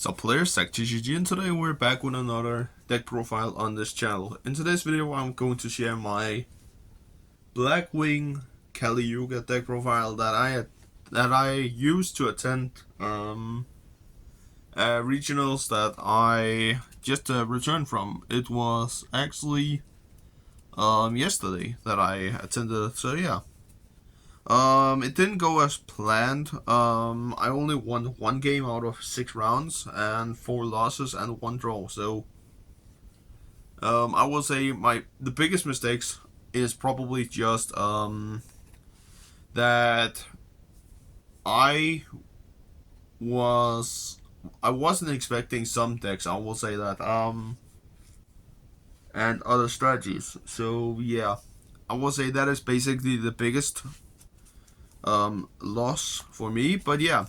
Sup players, TechGG, and today we're back with another deck profile on this channel. In today's video I'm going to share my Blackwing Kali Yuga deck profile that I used to attend regionals that I just returned from. It was actually yesterday that I attended, so yeah. It didn't go as planned. I only won one game out of 6 rounds and 4 losses and 1 draw. So, I will say the biggest mistakes is probably just that I wasn't expecting some decks. I will say that and other strategies. So yeah, I will say that is basically the biggest loss for me. But yeah,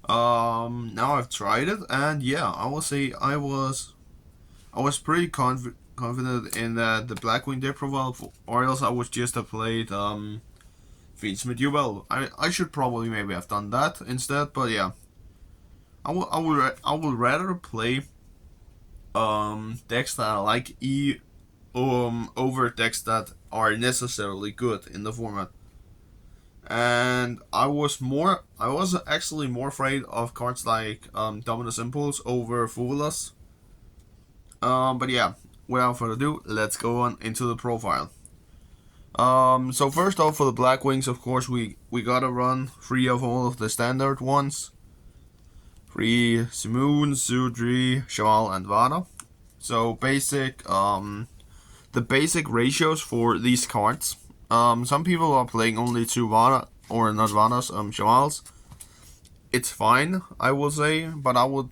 now I've tried it, and yeah, I will say I was pretty confident in the Blackwing deck profile, or else I would just have played Fiends Medieval. I should probably maybe have done that instead, but yeah, I would rather play decks that I like over decks that are necessarily good in the format. And I was actually more afraid of cards like Dominus Impulse over Foolas. But yeah, without further ado, let's go on into the profile. So first off, for the Blackwings, of course, we gotta run 3 of all of the standard ones. 3 Simoon, Sudri, Shamal, and Vada. So the basic ratios for these cards. Some people are playing only 2 Vana, or not Vanas, Shamals. It's fine, I will say, but I will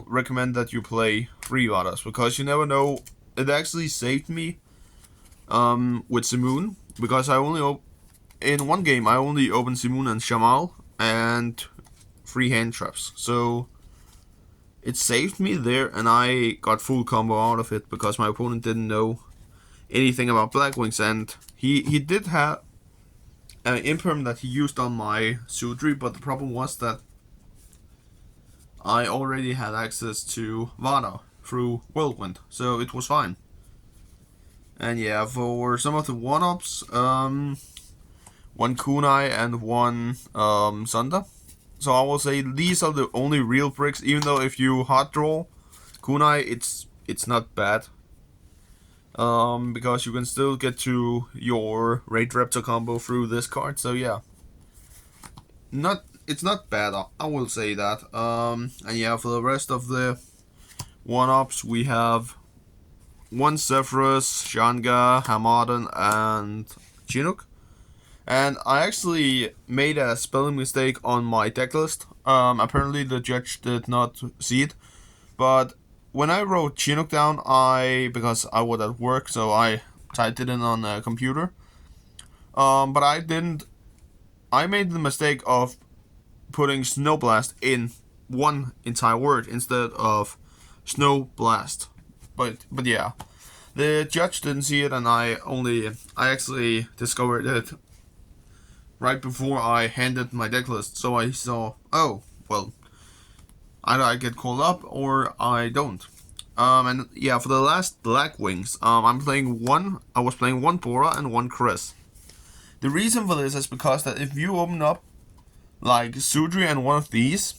recommend that you play 3 Vadas, because you never know. It actually saved me with Simoon, because in one game I only opened Simoon and Shamal and 3 hand traps. So it saved me there, and I got full combo out of it because my opponent didn't know anything about Blackwings, and he did have an imperm that he used on my Sudri, but the problem was that I already had access to Vada through Whirlwind, so it was fine. And yeah, for some of the Oneups, 1 Kunai and 1 Sunda. So I will say these are the only real bricks, even though if you hard draw Kunai, it's not bad. Because you can still get to your Raid Raptor combo through this card, so yeah. It's not bad, I will say that. And yeah, for the rest of the 1-ups, we have 1 Zephyrus, Shanga, Hamadan, and Chinook. And I actually made a spelling mistake on my deck list. Apparently the judge did not see it, but when I wrote Chinook down, because I was at work, so I typed it in on the computer. But I didn't. I made the mistake of putting Snow Blast in one entire word instead of Snow Blast. But yeah, the judge didn't see it, and I actually discovered it right before I handed my deck list. So I saw, oh well, either I get called up or I don't. And yeah, for the last Blackwings, I was playing 1 Bora and 1 Chris. The reason for this is because that if you open up like Sudri and one of these,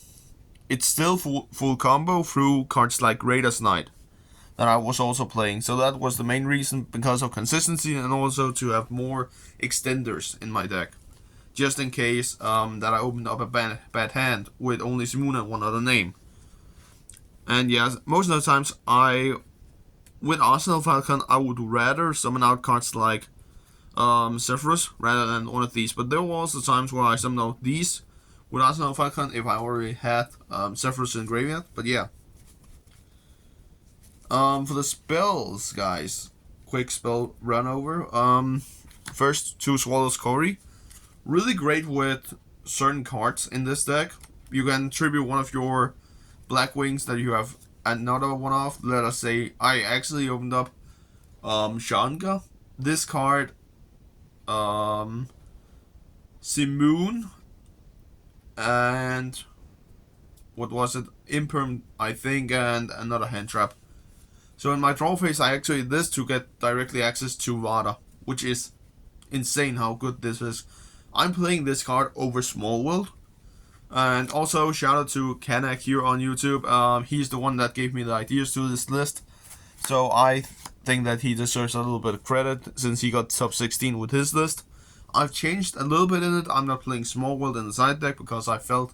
it's still full combo through cards like Raider's Knight that I was also playing. So that was the main reason, because of consistency, and also to have more extenders in my deck, just in case that I opened up a bad hand with only Simoon and one other name. And yeah, most of the times with Arsenal Falcon, I would rather summon out cards like Zephyrus rather than one of these. But there were also times where I summoned out these with Arsenal Falcon if I already had Zephyrus in graveyard. But yeah. For the spells, guys, quick spell run over. First, 2 Swallows Cory. Really great with certain cards in this deck. You can tribute one of your Blackwings that you have another one of. Let us say I actually opened up Shanga. This card, Simoon, and what was it? Imperm, I think, and another hand trap. So in my draw phase, I activate this to get directly access to Vada, which is insane how good this is. I'm playing this card over Small World. And also shout out to Kanak here on YouTube. He's the one that gave me the ideas to this list. So I think that he deserves a little bit of credit since he got top 16 with his list. I've changed a little bit in it. I'm not playing Small World in the side deck because I felt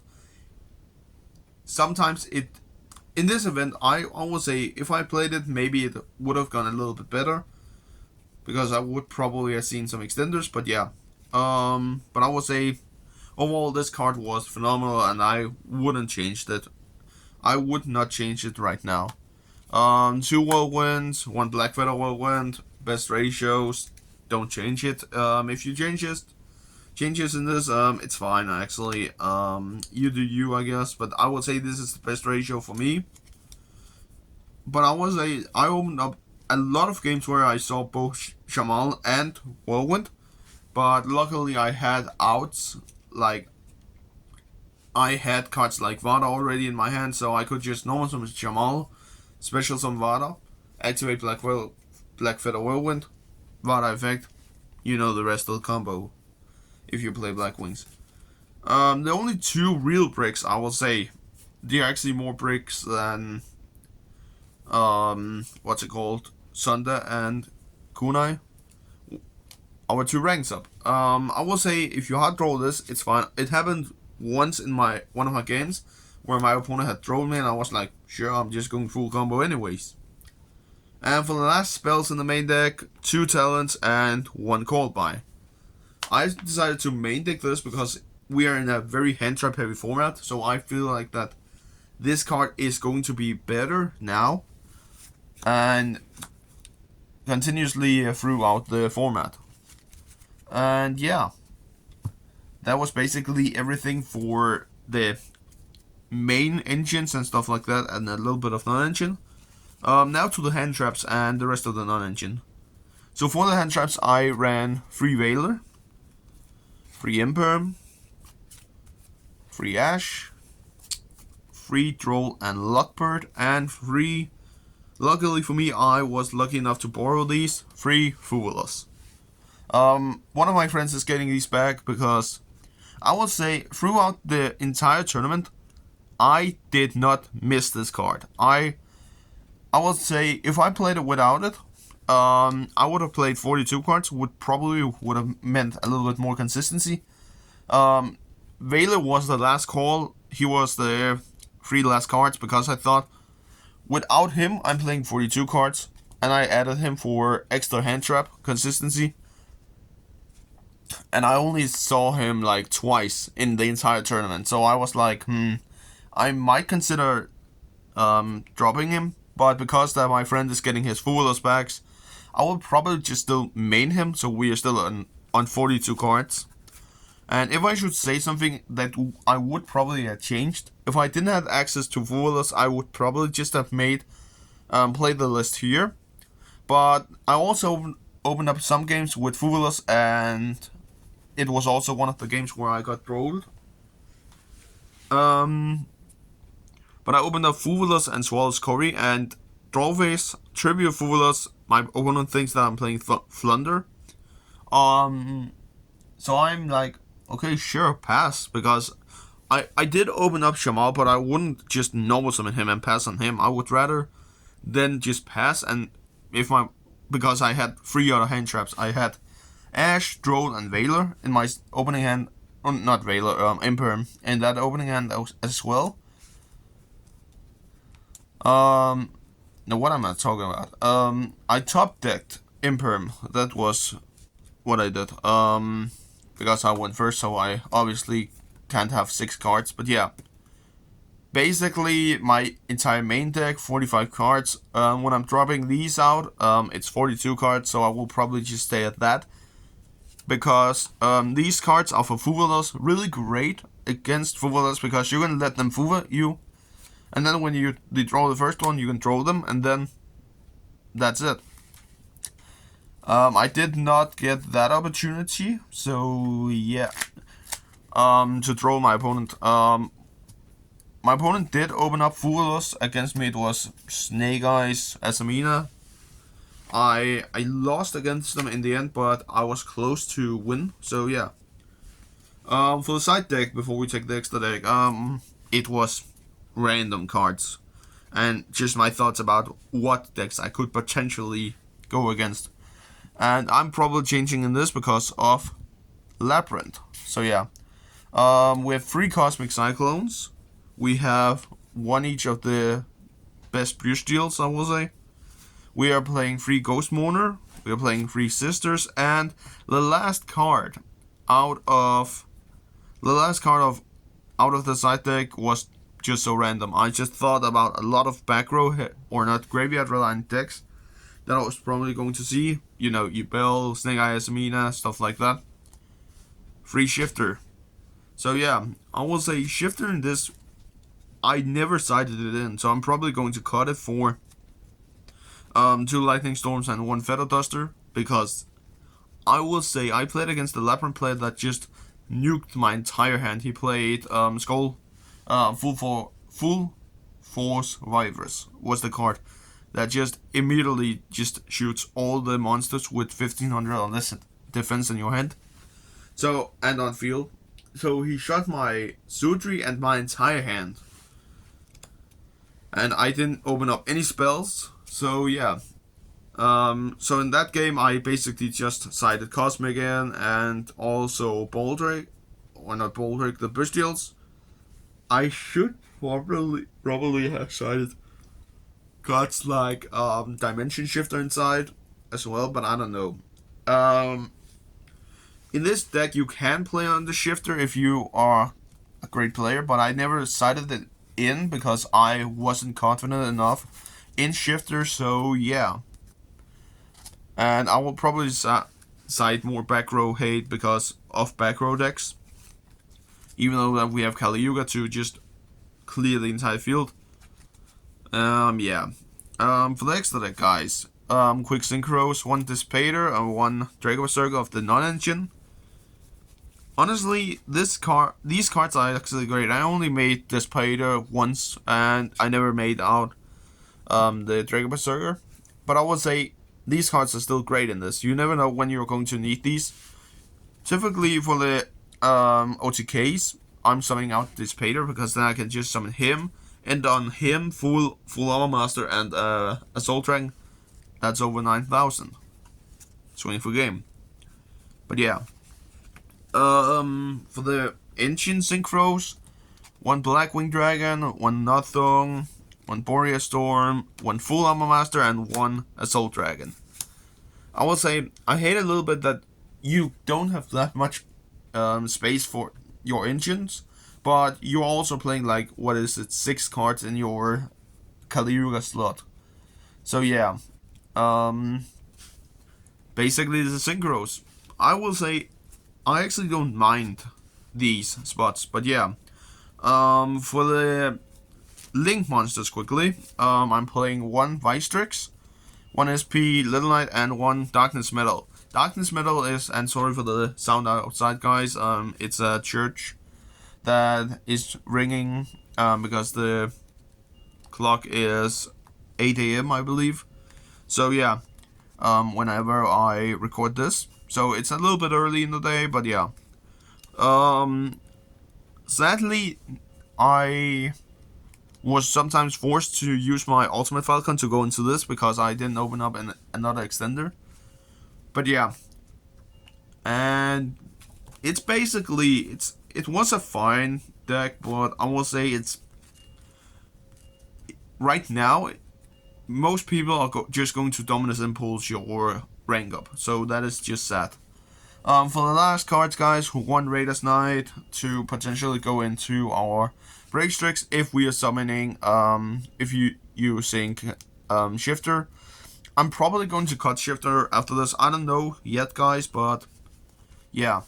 sometimes in this event, I always say if I played it, maybe it would have gone a little bit better because I would probably have seen some extenders. But yeah, but I would say overall this card was phenomenal, and I wouldn't change it. I would not change it right now. 2 whirlwinds, 1 black feather whirlwind, best ratios. Don't change it. If you changes in this, it's fine actually. You do you, I guess, but I would say this is the best ratio for me. But I would say I opened up a lot of games where I saw both Shamal and Whirlwind, but luckily I had outs, like I had cards like Vada already in my hand, so I could just normal summon Shamal, special summon Vada, activate Black Feather Whirlwind, Vada effect, you know the rest of the combo if you play Blackwings. The only 2 real bricks, I will say, they're actually more bricks than what's it called, Sunda and Kunai. Our 2 ranks up. I will say if you hard draw this, it's fine. It happened once in one of my games where my opponent had thrown me and I was like, sure, I'm just going full combo anyways. And for the last spells in the main deck, 2 talents and 1 call by. I decided to main deck this because we are in a very hand trap heavy format, so I feel like that this card is going to be better now and continuously throughout the format. And yeah, that was basically everything for the main engines and stuff like that, and a little bit of non-engine. Now to the hand traps and the rest of the non-engine. So for the hand traps, I ran 3 Veiler, 3 Imperm, 3 Ash, 3 Troll and Luckbird, and 3, luckily for me, I was lucky enough to borrow these, 3 Foolos. One of my friends is getting these back because I will say throughout the entire tournament, I did not miss this card. I would say if I played it without it, I would have played 42 cards, would have meant a little bit more consistency. Veiler was the last call. He was the 3 last cards because I thought without him I'm playing 42 cards, and I added him for extra hand trap consistency. And I only saw him like twice in the entire tournament, so I was like, I might consider dropping him, but because that my friend is getting his Foolos backs, I will probably just still main him, so we are still on 42 cards. And if I should say something that I would probably have changed, if I didn't have access to Foolos, I would probably just have made play the list here. But I also opened up some games with Foolos, and it was also one of the games where I got rolled. But I opened up Foolos and Swallow's Curry, and draw phase, tribute Foolos. My opponent thinks that I'm playing Flunder. So I'm like, okay, sure, pass, because I did open up Shamal, but I wouldn't just normal summon him and pass on him. I would rather than just pass, and because I had 3 other hand traps. I had Ash, Droll, and Veiler in my opening hand. Not Veiler, Imperm in that opening hand as well. Now what am I talking about? I top decked Imperm. That was what I did. Because I went first, so I obviously can't have 6 cards. But yeah, basically my entire main deck, 45 cards. When I'm dropping these out, it's 42 cards, so I will probably just stay at that. Because these cards are for Foolos, really great against Foolos, because you can let them Foover you. And then when you draw the first one, you can draw them, and then that's it. I did not get that opportunity, so yeah. to troll my opponent. My opponent did open up Foolus against me. It was Snake Eyes Asamina. I lost against them in the end, but I was close to win. So yeah. For the side deck, before we take the extra deck, it was random cards, and just my thoughts about what decks I could potentially go against. And I'm probably changing in this because of Labyrinth. So yeah. We have 3 Cosmic Cyclones. We have 1 each of the best Brustils, I will say. We are playing 3 Ghost Mourner. We are playing 3 Sisters, and the last card out of the side deck was just so random. I just thought about a lot of back row or not graveyard reliant decks that I was probably going to see. You know, Yubel, Snake Eyes Amina, stuff like that. 3 Shifter. So yeah, I will say Shifter in this, I never sided it in, so I'm probably going to cut it for 2 Lightning Storms and 1 Feather Duster, because I will say I played against the Labyrinth player that just nuked my entire hand. He played Skull, Full Force Virus was the card that just immediately just shoots all the monsters with 1500 or less defense in your hand. So, and on field. So he shot my Sudri and my entire hand. And I didn't open up any spells. So yeah. So in that game I basically just sided Cosmic in and also Baldrake. Or not Baldrake, the Bustials. I should probably have sided cards like Dimension Shifter inside as well, but I don't know. In this deck you can play on the Shifter if you are a great player, but I never sided it in because I wasn't confident enough in Shifter, so yeah. And I will probably side more back row hate because of back row decks. Even though that we have Kali Yuga to just clear the entire field. Yeah. For the extra deck, guys. Quick Synchros, 1 Dissipator, and 1 Draco Circle of the non-engine. Honestly, these cards are actually great. I only made Dissipator once, and I never made out the Draco Berserker. But I would say these cards are still great in this. You never know when you're going to need these. Typically for the OTKs, I'm summoning out Dissipator because then I can just summon him, and on him full Armor Master and Assault Dragon. That's over 9,000. Swing for game. But yeah. For the engine synchros, 1 Blackwing Dragon, 1 Nothung, 1 Boreas Storm, 1 Full Armor Master, and 1 Assault Dragon. I will say I hate a little bit that you don't have that much space for your engines, but you're also playing like, what is it, 6 cards in your Kali Yuga slot. So yeah, basically the synchros. I will say I actually don't mind these spots, but yeah. For the Link monsters quickly, I'm playing 1 Vistrix, 1 SP Little Knight, and 1 Darkness Metal. Darkness Metal is, and sorry for the sound outside, guys, it's a church that is ringing because the clock is 8 AM, I believe. So yeah, whenever I record this. So it's a little bit early in the day, but yeah. Sadly, I was sometimes forced to use my Ultimate Falcon to go into this because I didn't open up another extender. But yeah. And it's basically, it was a fine deck, but I will say it's, right now, most people are just going to Dominus Impulse your rank up, so that is just sad. For the last cards, guys, 1 Raiders Knight to potentially go into our Breakstrix if we are summoning, if you using Shifter. I'm probably going to cut Shifter after this. I don't know yet, guys, but yeah.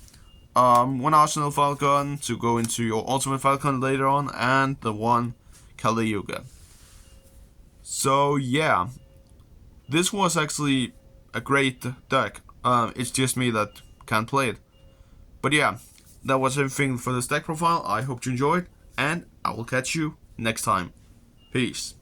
1 Arsenal Falcon to go into your Ultimate Falcon later on, and the 1 Kali Yuga. So yeah, this was actually a great deck. It's just me that can't play it. But yeah, that was everything for this deck profile. I hope you enjoyed, and I will catch you next time. Peace.